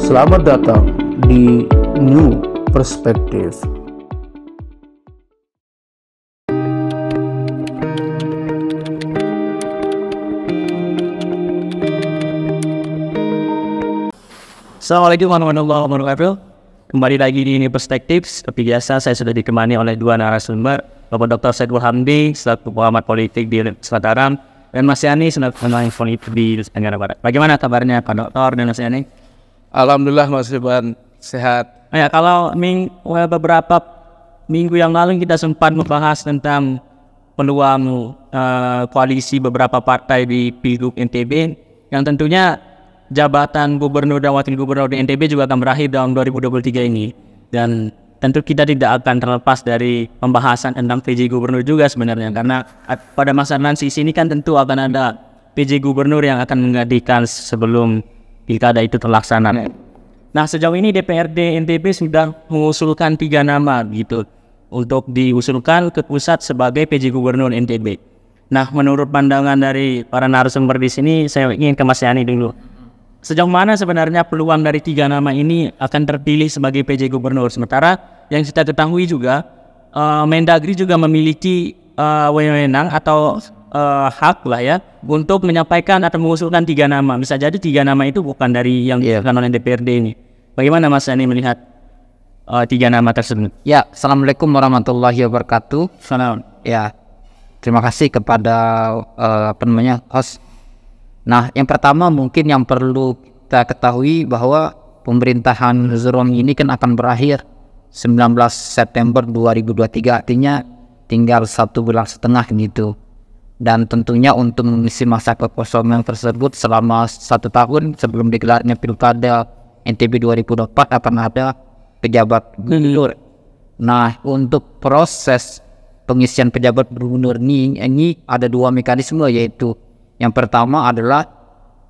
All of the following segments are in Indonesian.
Selamat datang di New Perspective. Assalamualaikum warahmatullahi wabarakatuh. Kembali lagi di New Perspective. Seperti biasa, saya sudah ditemani oleh dua narasumber, Bapak Dr. Saiful Hamdi selaku pengamat politik di Universitas Mataram, dan Mas Yani selaku pengamat politik di Nusa Tenggara Barat. Bagaimana kabarnya Pak Dokter dan Mas Yani? Alhamdulillah Mas Iban, sehat. Ya, kalau beberapa minggu yang lalu kita sempat membahas tentang peluang koalisi beberapa partai di Pilgub NTB, yang tentunya jabatan gubernur dan wakil gubernur di NTB juga akan berakhir tahun 2023 ini. Dan tentu kita tidak akan terlepas dari pembahasan tentang PJ gubernur juga sebenarnya, karena pada masa transisi ini kan tentu akan ada PJ gubernur yang akan menggantikan sebelum pilkada itu terlaksana. Nah, sejauh ini DPRD NTB sudah mengusulkan 3 nama gitu untuk diusulkan ke pusat sebagai PJ gubernur NTB. Nah, menurut pandangan dari para narasumber di sini, saya ingin ke Mas Yani dulu. Sejauh mana sebenarnya peluang dari 3 nama ini akan terpilih sebagai PJ gubernur? Sementara yang kita ketahui juga Mendagri juga memiliki wewenang atau hak lah ya untuk menyampaikan atau mengusulkan 3 nama. Bisa jadi 3 nama itu bukan dari yang diusulkan oleh DPRD ini. Bagaimana Mas Yani melihat 3 nama tersebut? Ya, Assalamualaikum warahmatullahi wabarakatuh. Salam. Ya, terima kasih kepada host. Nah, yang pertama mungkin yang perlu kita ketahui bahwa pemerintahan Zurwan ini kan akan berakhir 19 September 2023, artinya tinggal 1,5 bulan gitu. Dan tentunya untuk mengisi masa kekosongan tersebut selama 1 tahun sebelum digelarnya Pilkada NTB 2024 akan ada pejabat gubernur. Nah, untuk proses pengisian pejabat gubernur ini ada 2 mekanisme, yaitu yang pertama adalah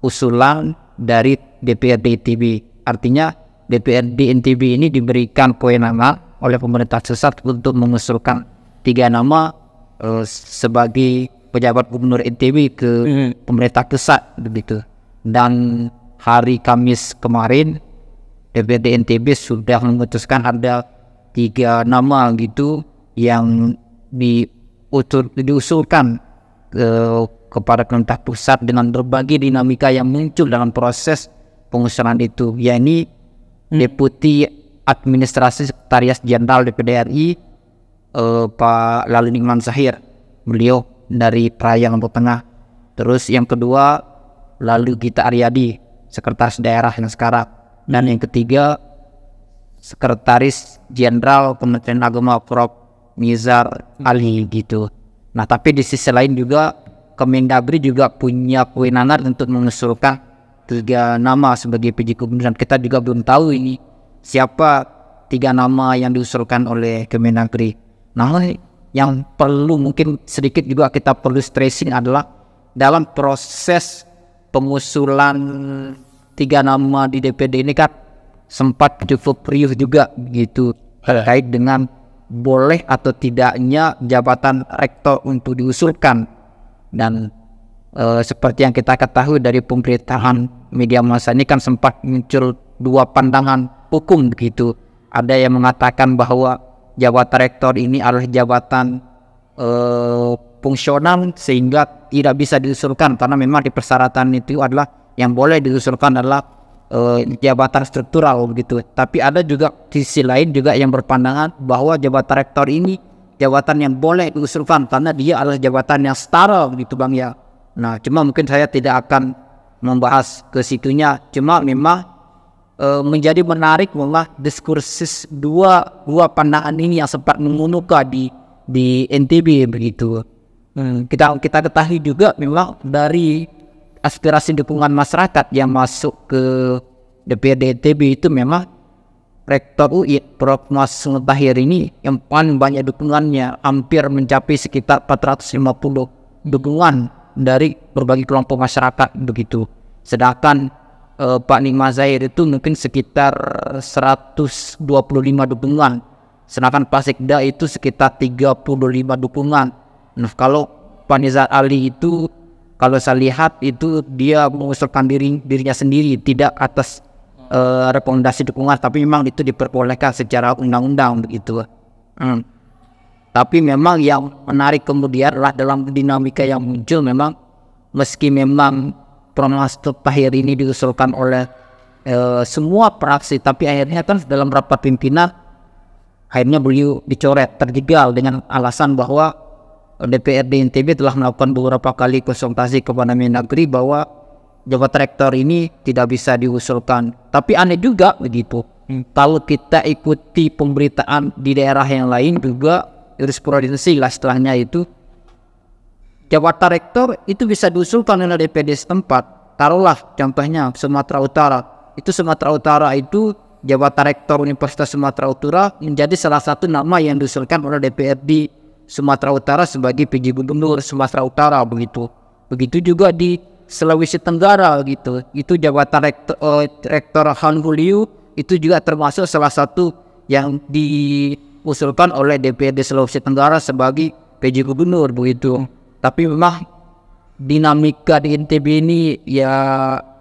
usulan dari DPRD NTB. Artinya DPRD NTB ini diberikan kewenangan oleh pemerintah pusat untuk mengusulkan 3 nama sebagai pejabat gubernur NTB ke pemerintah pusat begitu. Dan hari Kamis kemarin DPRD NTB sudah memutuskan ada 3 nama gitu yang diusulkan kepada pemerintah pusat dengan berbagai dinamika yang muncul dalam proses pengusulan itu, yakni Deputi Administrasi Sekretariat Jenderal DPD RI Pak Lalu Nikman Zahir, beliau dari Praia Lombok Tengah. Terus yang kedua Lalu Gita Aryadi, Sekretaris Daerah yang sekarang. Dan yang ketiga Sekretaris Jenderal Kementerian Agama Prof. Nizar Ali gitu. Nah, tapi di sisi lain juga Kemendagri juga punya kewenangan untuk mengusulkan 3 nama sebagai PJ gubernur, dan kita juga belum tahu ini siapa 3 nama yang diusulkan oleh Kemendagri. Nah, yang perlu mungkin sedikit juga kita perlu stressing adalah dalam proses pengusulan 3 nama di DPD ini kan sempat cukup riuh juga gitu terkait dengan boleh atau tidaknya jabatan rektor untuk diusulkan. Dan seperti yang kita ketahui dari pemberitaan media massa ini kan sempat muncul 2 pandangan hukum begitu. Ada yang mengatakan bahwa jabatan rektor ini adalah jabatan fungsional sehingga tidak bisa diusulkan, karena memang di persyaratan itu adalah yang boleh diusulkan adalah jabatan struktural begitu. Tapi ada juga di sisi lain juga yang berpandangan bahwa jabatan rektor ini jabatan yang boleh diusulkan karena dia adalah jabatan yang setara begitu Bang ya. Nah, cuma mungkin saya tidak akan membahas ke situnya. Cuma memang menjadi menarik memang diskursus dua pandangan ini yang sempat mengemuka di NTB begitu. Kita ketahui juga memang dari aspirasi dukungan masyarakat yang masuk ke DPRD NTB itu memang Rektor UI Prof. Mas Mutahir ini yang paling banyak dukungannya, hampir mencapai sekitar 450 dukungan dari berbagai kelompok masyarakat begitu. Sedangkan Pak Nikman Zahir itu mungkin sekitar 125 dukungan. Sedangkan Pak Sekda itu sekitar 35 dukungan. Nah, kalau Pak Nizar Ali itu kalau saya lihat itu dia mengusulkan dirinya sendiri, tidak atas rekomendasi dukungan, tapi memang itu diperbolehkan secara undang-undang begitu. Tapi memang yang menarik kemudian adalah dalam dinamika yang muncul, memang meski memang Promastur Tahir ini diusulkan oleh semua praksi, tapi akhirnya kan dalam rapat pimpinan akhirnya beliau dicoret, terjegal dengan alasan bahwa DPRD NTB telah melakukan beberapa kali konsultasi kepada Mendagri bahwa jabatan rektor ini tidak bisa diusulkan. Tapi aneh juga begitu. Kalau kita ikuti pemberitaan di daerah yang lain juga, jurisprudensi lah setelahnya itu, jabatan rektor itu bisa diusulkan oleh DPD setempat. Taruhlah contohnya Sumatera Utara. Itu Sumatera Utara itu jabatan rektor Universitas Sumatera Utara menjadi salah satu nama yang diusulkan oleh DPRD Sumatera Utara sebagai PJ Gubernur Sumatera Utara begitu. Begitu juga di Sulawesi Tenggara gitu. Itu jabatan rektor Han Huliu itu juga termasuk salah satu yang diusulkan oleh DPRD Sulawesi Tenggara sebagai PJ Gubernur begitu. Tapi memang dinamika di NTB ini ya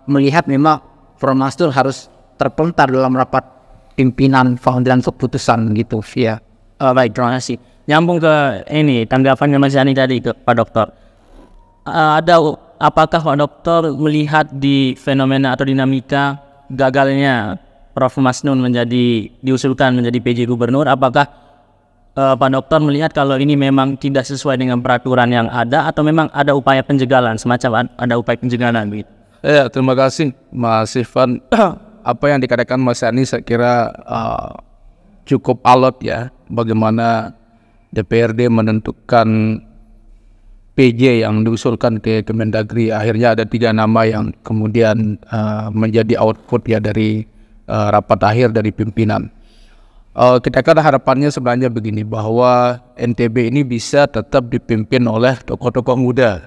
melihat memang Promastur harus terpentar dalam rapat pimpinan pengambilan keputusan gitu ya. Baik, terima kasih. Nyambung ke ini tanggapannya Mas Yani tadi ke Pak Dokter. Apakah Pak Dokter melihat di fenomena atau dinamika gagalnya Prof. Masnun diusulkan menjadi PJ Gubernur, apakah Pak Dokter melihat kalau ini memang tidak sesuai dengan peraturan yang ada atau memang ada upaya penjagalan, semacam ada upaya penjagalan begitu? Ya, terima kasih Mas Irfan. Apa yang dikatakan Mas Yani saya kira cukup alot ya, bagaimana DPRD menentukan PJ yang diusulkan ke Kemendagri. Akhirnya ada 3 nama yang kemudian menjadi output ya dari rapat akhir dari pimpinan. Kita kan harapannya sebenarnya begini, bahwa NTB ini bisa tetap dipimpin oleh tokoh-tokoh muda.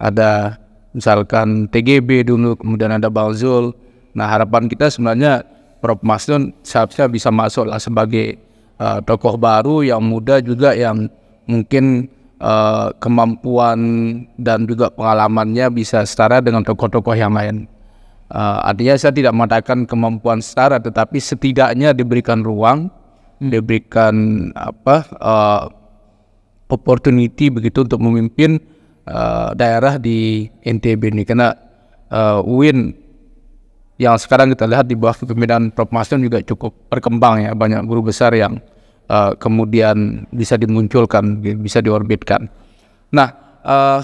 Ada misalkan TGB dulu, kemudian ada Bang Zul. Nah, harapan kita sebenarnya Prof. Masnun seharusnya bisa masuk lah sebagai tokoh baru yang muda juga, yang mungkin kemampuan dan juga pengalamannya bisa setara dengan tokoh-tokoh yang lain. Artinya saya tidak mengatakan kemampuan setara, tetapi setidaknya diberikan ruang, diberikan opportunity begitu untuk memimpin daerah di NTB ini. Karena UIN yang sekarang kita lihat di bawah kepemimpinan Prof. Masnun juga cukup berkembang ya, banyak guru besar yang kemudian bisa dimunculkan, bisa diorbitkan. Nah,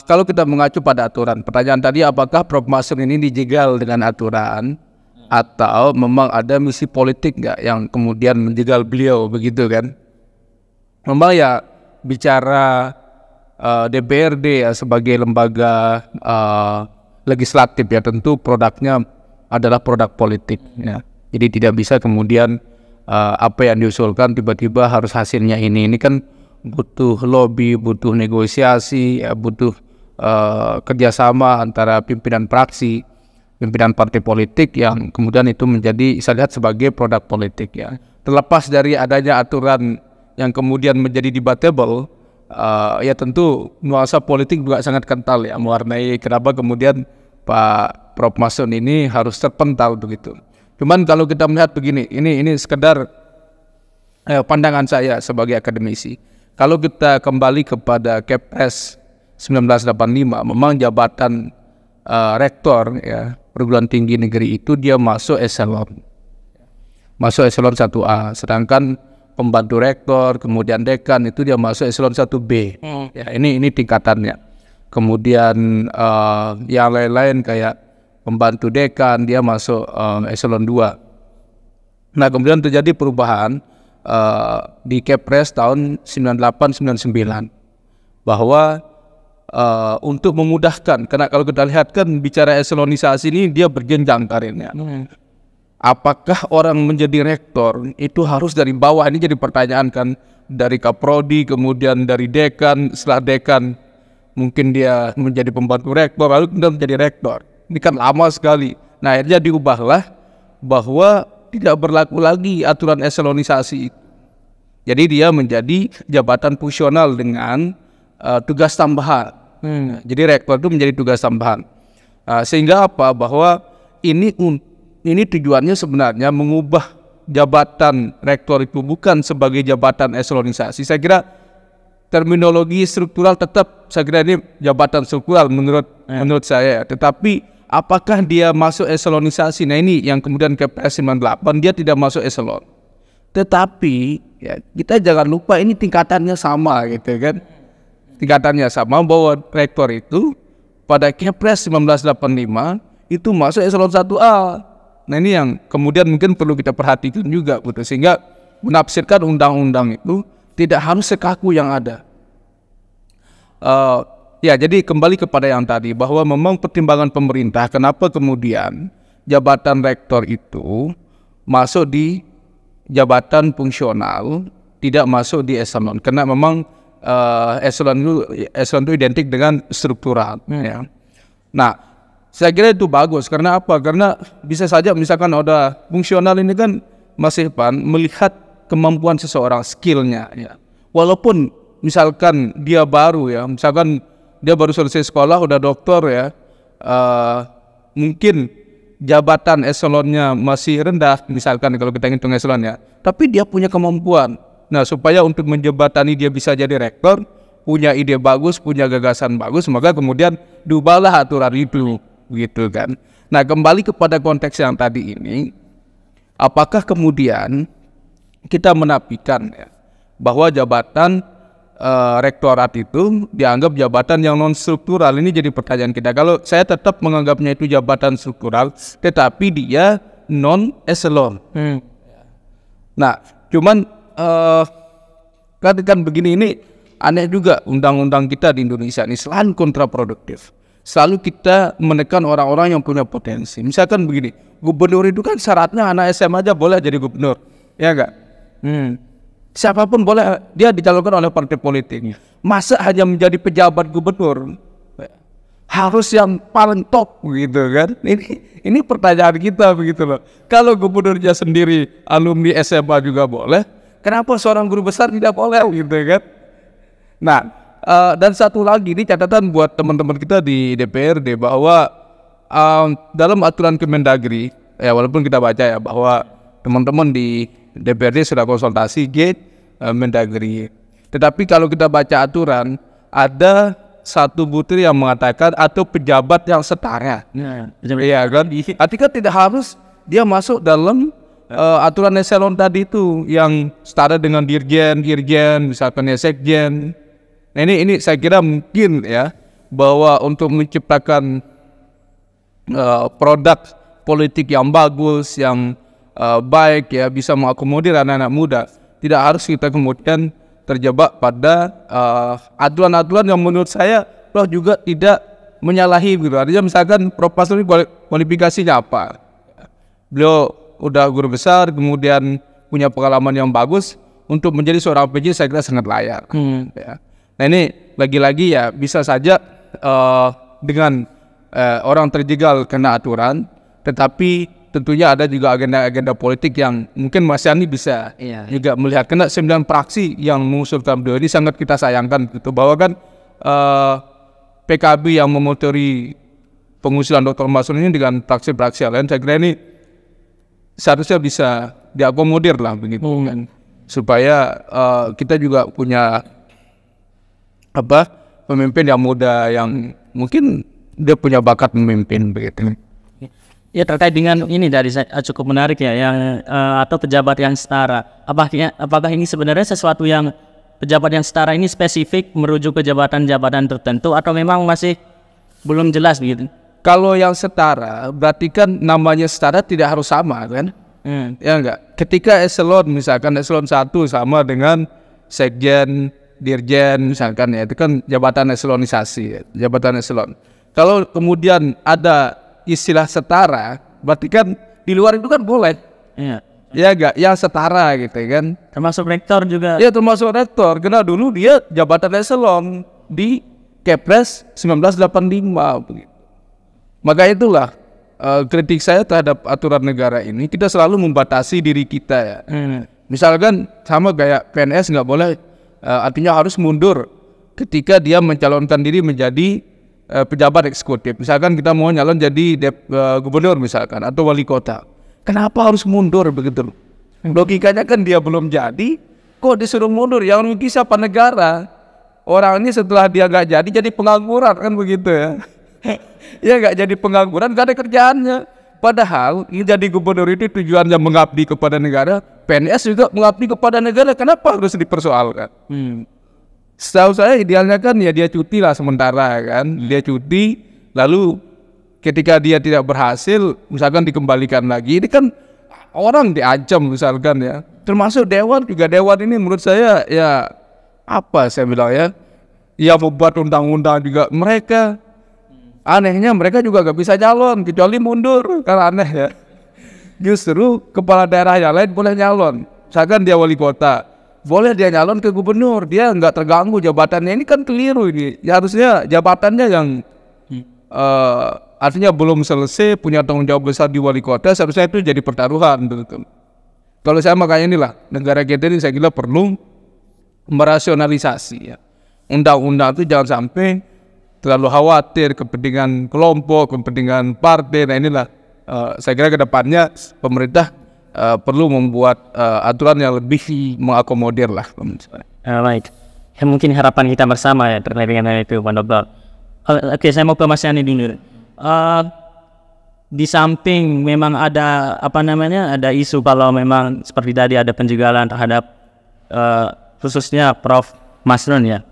kalau kita mengacu pada aturan, pertanyaan tadi apakah Prof. Masnun ini dijegal dengan aturan atau memang ada misi politik nggak yang kemudian menjegal beliau begitu kan? Memang ya bicara DPRD ya, sebagai lembaga legislatif ya, tentu produknya adalah produk politik ya. Jadi tidak bisa kemudian apa yang diusulkan tiba-tiba harus hasilnya ini. Ini kan butuh lobby, butuh negosiasi ya, butuh kerjasama antara pimpinan praksi, pimpinan partai politik, yang kemudian itu menjadi saya lihat sebagai produk politik ya. Terlepas dari adanya aturan yang kemudian menjadi debatable, ya tentu nuansa politik juga sangat kental ya mewarnai kenapa kemudian Pak Prof. Masnun ini harus terpental begitu. Cuman kalau kita melihat begini, ini sekedar pandangan saya sebagai akademisi. Kalau kita kembali kepada Kepres 1985, memang jabatan rektor ya perguruan tinggi negeri itu dia masuk eselon 1A, sedangkan pembantu rektor, kemudian dekan itu dia masuk eselon 1B. Ya, ini tingkatannya. Kemudian yang lain-lain kayak pembantu dekan dia masuk eselon 2. Nah, kemudian terjadi perubahan di Kepres tahun 98-99 bahwa untuk memudahkan, karena kalau kita lihat kan bicara eselonisasi ini dia berjenjang karirnya. Apakah orang menjadi rektor itu harus dari bawah? Ini jadi pertanyaan kan, dari kaprodi, kemudian dari dekan, setelah dekan mungkin dia menjadi pembantu rektor, lalu kemudian menjadi rektor. Ini kan lama sekali. Nah, akhirnya diubahlah bahwa tidak berlaku lagi aturan eselonisasi. Jadi dia menjadi jabatan fungsional dengan tugas tambahan. Jadi rektor itu menjadi tugas tambahan. Sehingga apa? Bahwa ini ini tujuannya sebenarnya mengubah jabatan rektor itu bukan sebagai jabatan eselonisasi. Saya kira terminologi struktural tetap, saya kira ini jabatan struktural menurut saya. Tetapi apakah dia masuk eselonisasi? Nah ini yang kemudian Kepres 98 dia tidak masuk eselon. Tetapi ya, kita jangan lupa ini tingkatannya sama gitu kan. Tingkatannya sama bahwa rektor itu pada Kepres 1985 itu masuk eselon 1A. Nah ini yang kemudian mungkin perlu kita perhatikan juga gitu, sehingga menafsirkan undang-undang itu tidak harus sekaku yang ada. Ya jadi kembali kepada yang tadi bahwa memang pertimbangan pemerintah kenapa kemudian jabatan rektor itu masuk di jabatan fungsional, tidak masuk di eselon, karena memang eselon itu identik dengan struktural. Ya. Nah saya kira itu bagus, karena apa? Karena bisa saja misalkan ada fungsional ini kan Mas Irfan melihat kemampuan seseorang, skillnya ya. Walaupun misalkan dia baru ya, misalkan dia baru selesai sekolah udah doktor ya, mungkin jabatan eselonnya masih rendah misalkan kalau kita hitung eselonnya, tapi dia punya kemampuan. Nah supaya untuk menjembatani dia bisa jadi rektor, punya ide bagus, punya gagasan bagus, maka kemudian diubahlah aturan itu, gitu kan. Nah kembali kepada konteks yang tadi ini, apakah kemudian kita menafikan ya, bahwa jabatan rektorat itu dianggap jabatan yang non struktural? Ini jadi pertanyaan kita. Kalau saya tetap menganggapnya itu jabatan struktural, tetapi dia non eselon. Nah cuman kan begini, ini aneh juga undang-undang kita di Indonesia ini selalu kontraproduktif. Selalu kita menekan orang-orang yang punya potensi. Misalkan begini, gubernur itu kan syaratnya anak SMA aja boleh jadi gubernur, ya enggak? Siapapun boleh, dia dicalonkan oleh partai politik. Masa hanya menjadi pejabat gubernur harus yang paling top gitu kan? Ini pertanyaan kita begitu loh. Kalau gubernurnya sendiri alumni SMA juga boleh, kenapa seorang guru besar tidak boleh gitu kan? Nah, dan satu lagi ini catatan buat teman-teman kita di DPRD bahwa dalam aturan Kemendagri, ya walaupun kita baca ya bahwa teman-teman di DPRD sudah konsultasi Mendagri, tetapi kalau kita baca aturan ada satu butir yang mengatakan atau pejabat yang setara, ya kan? Artinya tidak harus dia masuk dalam aturan eselon tadi itu yang setara dengan dirjen, misalkan ya sekjen. Nah ini saya kira mungkin ya bahwa untuk menciptakan produk politik yang bagus, yang baik ya, bisa mengakomodir anak-anak muda, tidak harus kita kemudian terjebak pada aturan-aturan yang menurut saya loh juga tidak menyalahi gitu. Artinya misalkan Prof. Pastor ini kualifikasinya apa? Beliau udah guru besar, kemudian punya pengalaman yang bagus, untuk menjadi seorang PJ saya kira sangat layak. Ya. Nah ini lagi-lagi ya bisa saja dengan orang terjegal kena aturan, tetapi tentunya ada juga agenda-agenda politik yang mungkin Mas Yani bisa juga melihat. Karena 9 praksi yang mengusulkan beliau ini sangat kita sayangkan gitu, bahwa kan PKB yang memotori pengusulan Dr. Masrur ini dengan praksi-praksi lain, saya kira ini seharusnya bisa diakomodir lah begitu kan, supaya kita juga punya pemimpin yang muda yang mungkin dia punya bakat memimpin begitu. Ya terkait dengan ini dari saya cukup menarik ya, yang atau pejabat yang setara. Apakah ini sebenarnya sesuatu yang pejabat yang setara ini spesifik merujuk ke jabatan-jabatan tertentu atau memang masih belum jelas begitu? Kalau yang setara berarti kan namanya setara tidak harus sama kan? Ya enggak. Ketika eselon misalkan eselon 1 sama dengan sekjen, dirjen misalkan ya, itu kan jabatan eselonisasi, jabatan eselon. Kalau kemudian ada istilah setara, berarti kan di luar itu kan boleh. Ya enggak, yang setara gitu kan. Termasuk rektor juga. Ya termasuk rektor, karena dulu dia jabatan eselon di Kepres 1985 begitu. Maka itulah kritik saya terhadap aturan negara ini, kita selalu membatasi diri kita ya. Misalkan sama kayak PNS nggak boleh, artinya harus mundur ketika dia mencalonkan diri menjadi pejabat eksekutif. Misalkan kita mau nyalon jadi gubernur misalkan atau wali kota. Kenapa harus mundur begitu? Logikanya kan dia belum jadi, kok disuruh mundur? Yang rugi siapa? Negara. Orang ini setelah dia nggak jadi pengangguran kan begitu ya. Ya nggak jadi pengangguran, nggak ada kerjaannya. Padahal ini jadi gubernur itu tujuannya mengabdi kepada negara, PNS juga mengabdi kepada negara. Kenapa harus dipersoalkan? Setahu saya idealnya kan ya dia cuti lah sementara kan. Dia cuti, lalu ketika dia tidak berhasil, misalkan dikembalikan lagi. Ini kan orang diancam misalkan ya. Termasuk dewan juga. Dewan ini menurut saya ya apa saya bilang ya, ya membuat undang-undang juga mereka. Anehnya mereka juga gak bisa nyalon kecuali mundur, kan aneh ya. Justru kepala daerah yang lain boleh nyalon. Misalkan dia wali kota, boleh dia nyalon ke gubernur, dia nggak terganggu jabatannya. Ini kan keliru ini. Ya, harusnya jabatannya yang artinya belum selesai, punya tanggung jawab besar di wali kota, seharusnya itu jadi pertaruhan. Kalau saya makanya inilah negara kita ini saya kira perlu merasionalisasi ya. Undang-undang itu jangan sampai terlalu khawatir kepentingan kelompok, kepentingan partai. Nah inilah saya kira kedepannya pemerintah perlu membuat aturan yang lebih mengakomodir lah. Right. Mungkin harapan kita bersama ya terkait dengan itu, Pak Dokter. Oke, saya mau ke Mas Yani dulu. Di samping memang ada ada isu kalau memang seperti tadi ada penjagalan terhadap khususnya Prof. Masrun ya,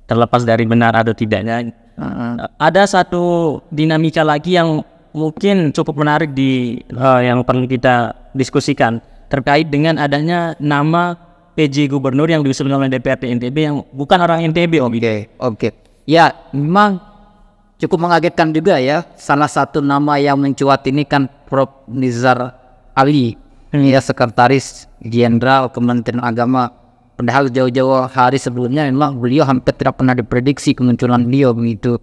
terlepas dari benar atau tidaknya. Ada satu dinamika lagi yang mungkin cukup menarik yang perlu kita diskusikan terkait dengan adanya nama PJ Gubernur yang diusulkan oleh DPRD NTB yang bukan orang NTB. Oke. Ya, memang cukup mengagetkan juga ya. Salah satu nama yang mencuat ini kan Prof. Nizar Ali, ya Sekretaris Jenderal Kementerian Agama. Padahal jauh-jauh hari sebelumnya memang beliau hampir tidak pernah diprediksi kemunculan beliau begitu.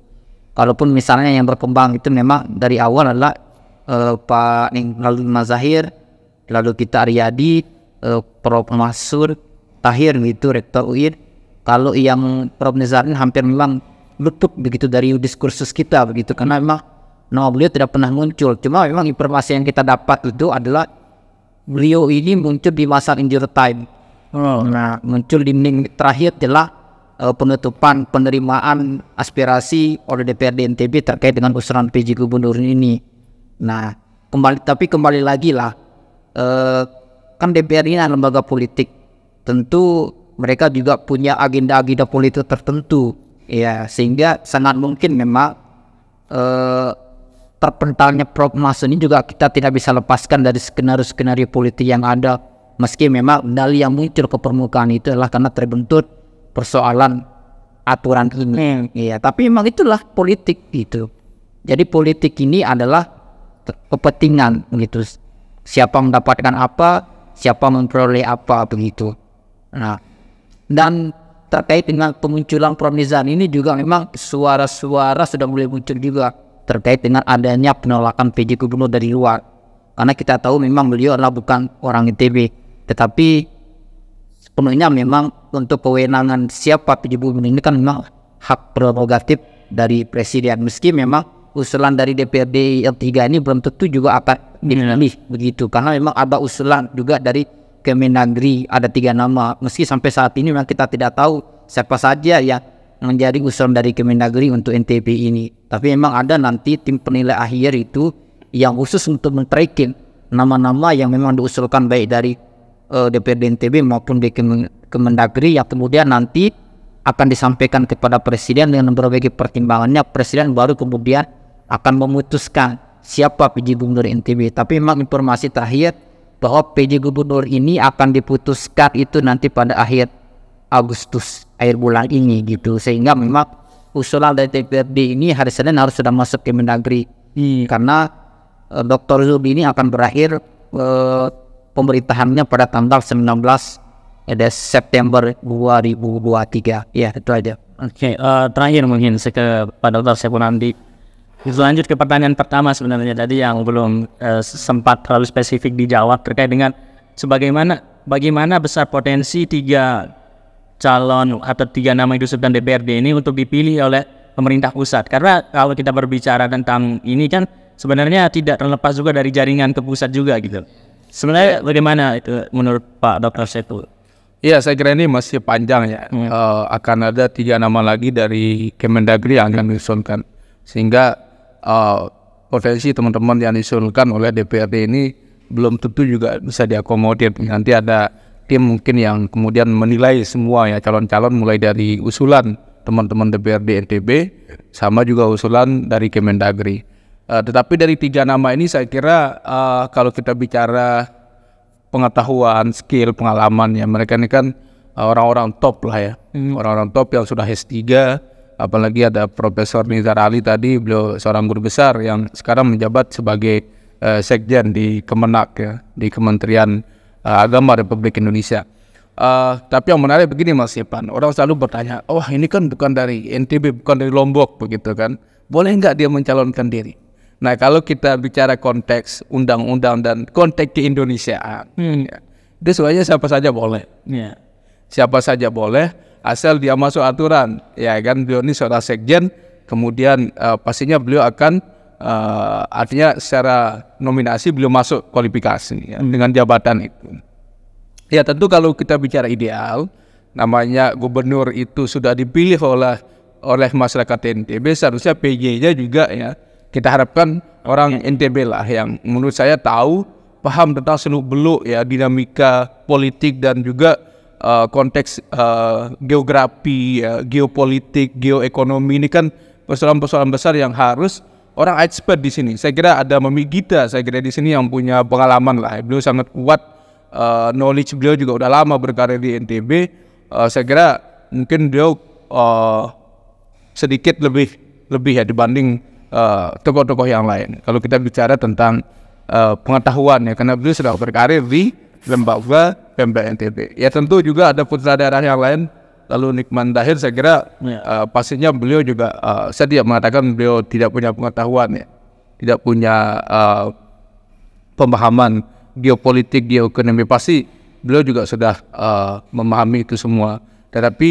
Kalaupun misalnya yang berkembang itu memang dari awal adalah Pak lalu Mazahir, lalu kita Aryadi, Prof. Masur, Tahir gitu, Rektor UIN. Kalau yang Prof. Nizarin hampir memang luput begitu dari diskursus kita begitu, karena memang nama beliau tidak pernah muncul. Cuma memang informasi yang kita dapat itu adalah beliau ini muncul di masa injury time. Nah, muncul di menit terakhir adalah penutupan penerimaan aspirasi oleh DPRD NTB terkait dengan usulan PJ Gubernur ini. Nah, kembali lagi lah, kan DPR ini adalah lembaga politik. Tentu mereka juga punya agenda-agenda politik tertentu, ya, sehingga sangat mungkin memang terpentalnya Prof. Masrun ini juga kita tidak bisa lepaskan dari skenario-skenario politik yang ada. Meski memang dalih yang muncul ke permukaan itu adalah karena terbentur persoalan aturan ini, ya. Tapi memang itulah politik gitu. Jadi politik ini adalah kepentingan gitu. Siapa mendapatkan apa, siapa memperoleh apa begitu. Nah, dan terkait dengan pemunculan Prof. Nizar ini juga memang suara-suara sudah mulai muncul juga terkait dengan adanya penolakan PJ Gubernur dari luar. Karena kita tahu memang beliau adalah bukan orang ITB. Tetapi sepenuhnya memang untuk kewenangan siapa PJ Gubernur ini kan memang hak prerogatif dari Presiden. Meski memang usulan dari DPRD yang 3 ini belum tentu juga akan dipilih begitu. Karena memang ada usulan juga dari Kemendagri, ada 3 nama. Meski sampai saat ini memang kita tidak tahu siapa saja yang menjadi usulan dari Kemendagri untuk NTB ini. Tapi memang ada nanti tim penilai akhir itu yang khusus untuk men-tracking nama-nama yang memang diusulkan baik dari DPRD NTB maupun di Kemendagri, yang kemudian nanti akan disampaikan kepada Presiden dengan berbagai pertimbangannya. Presiden baru kemudian akan memutuskan siapa PJ Gubernur NTB. Tapi memang informasi terakhir bahwa PJ Gubernur ini akan diputuskan itu nanti pada akhir Agustus, akhir bulan ini gitu. Sehingga memang usulan dari DPRD ini hari Senin harus sudah masuk ke Kemendagri. Karena Dr. Zul ini akan berakhir pemerintahannya pada tanggal 19 September 2023. Ya, itu aja. Oke, terakhir mungkin saya ke Pak Dr. Saiful Hamdi. Lanjut ke pertanyaan pertama sebenarnya tadi yang belum sempat terlalu spesifik dijawab terkait dengan bagaimana besar potensi 3 calon atau 3 nama yang diusulkan DPRD ini untuk dipilih oleh pemerintah pusat. Karena kalau kita berbicara tentang ini kan sebenarnya tidak terlepas juga dari jaringan ke pusat juga gitu. Sebenarnya bagaimana itu menurut Pak Dr. Setu? Iya, saya kira ini masih panjang ya. Akan ada 3 nama lagi dari Kemendagri yang akan diusulkan. Sehingga potensi teman-teman yang diusulkan oleh DPRD ini belum tentu juga bisa diakomodir. Nanti ada tim mungkin yang kemudian menilai semua ya calon-calon, mulai dari usulan teman-teman DPRD NTB sama juga usulan dari Kemendagri. Tetapi dari 3 nama ini saya kira kalau kita bicara pengetahuan, skill, pengalaman ya, mereka ini kan orang-orang top lah ya, orang-orang top yang sudah S3, apalagi ada Profesor Nizar Ali tadi, beliau seorang guru besar yang sekarang menjabat sebagai Sekjen di Kemenak ya, di Kementerian Agama Republik Indonesia. Tapi yang menarik begini Mas Ipan, orang selalu bertanya, oh ini kan bukan dari NTB, bukan dari Lombok begitu kan, boleh nggak dia mencalonkan diri? Nah kalau kita bicara konteks undang-undang dan konteks keindonesiaan, ya, itu sebenarnya siapa saja boleh. Siapa saja boleh, asal dia masuk aturan. Ya kan, beliau ini seorang sekjen, kemudian pastinya beliau akan, artinya secara nominasi beliau masuk kualifikasi ya, dengan jabatan itu. Ya tentu kalau kita bicara ideal, namanya gubernur itu sudah dipilih oleh masyarakat NTB, seharusnya PJ-nya juga ya, kita harapkan orang NTB lah yang menurut saya tahu, paham tentang seluk-beluk ya dinamika politik dan juga konteks geografi, ya, geopolitik, geoekonomi. Ini kan persoalan-persoalan besar yang harus orang expert di sini. Saya kira ada Mami Gita, saya kira di sini yang punya pengalaman lah. Beliau sangat kuat, knowledge beliau juga udah lama berkarir di NTB. Saya kira mungkin beliau sedikit lebih ya dibanding tokoh-tokoh yang lain. Kalau kita bicara tentang pengetahuan ya, karena beliau sudah berkarir di lembaga Pemda NTB. Ya tentu juga ada putra daerah yang lain. Lalu Nikman Dahir, saya kira pastinya beliau juga, saya tidak mengatakan beliau tidak punya pengetahuan ya, tidak punya pemahaman geopolitik, geoekonomi, pasti beliau juga sudah memahami itu semua. Tetapi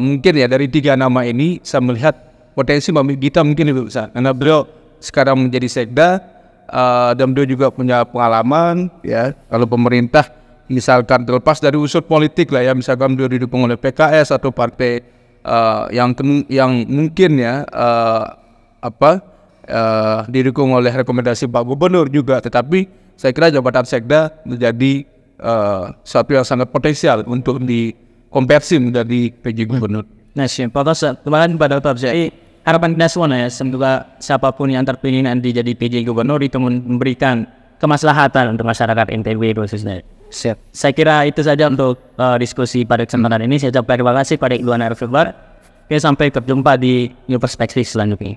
mungkin ya dari 3 nama ini saya melihat potensi Mami Gita mungkin lebih besar karena beliau sekarang menjadi sekda, dan beliau juga punya pengalaman ya. Kalau pemerintah misalkan terlepas dari unsur politik lah ya, misalkan beliau didukung oleh PKS atau partai yang mungkin ya didukung oleh rekomendasi Pak Gubernur juga, tetapi saya kira jabatan sekda menjadi suatu yang sangat potensial untuk dikonversi menjadi PJ Gubernur. Nah, kemarin Pak Dr. Jadi harapan kita semua ya, semoga siapapun yang terpilih nanti jadi PJ Gubernur itu memberikan kemaslahatan untuk masyarakat NTB khususnya. Saya kira itu saja untuk diskusi pada kesempatan ini. Saya ucapkan terima kasih pada Iwan Arifbar. Sampai berjumpa di New Perspective selanjutnya.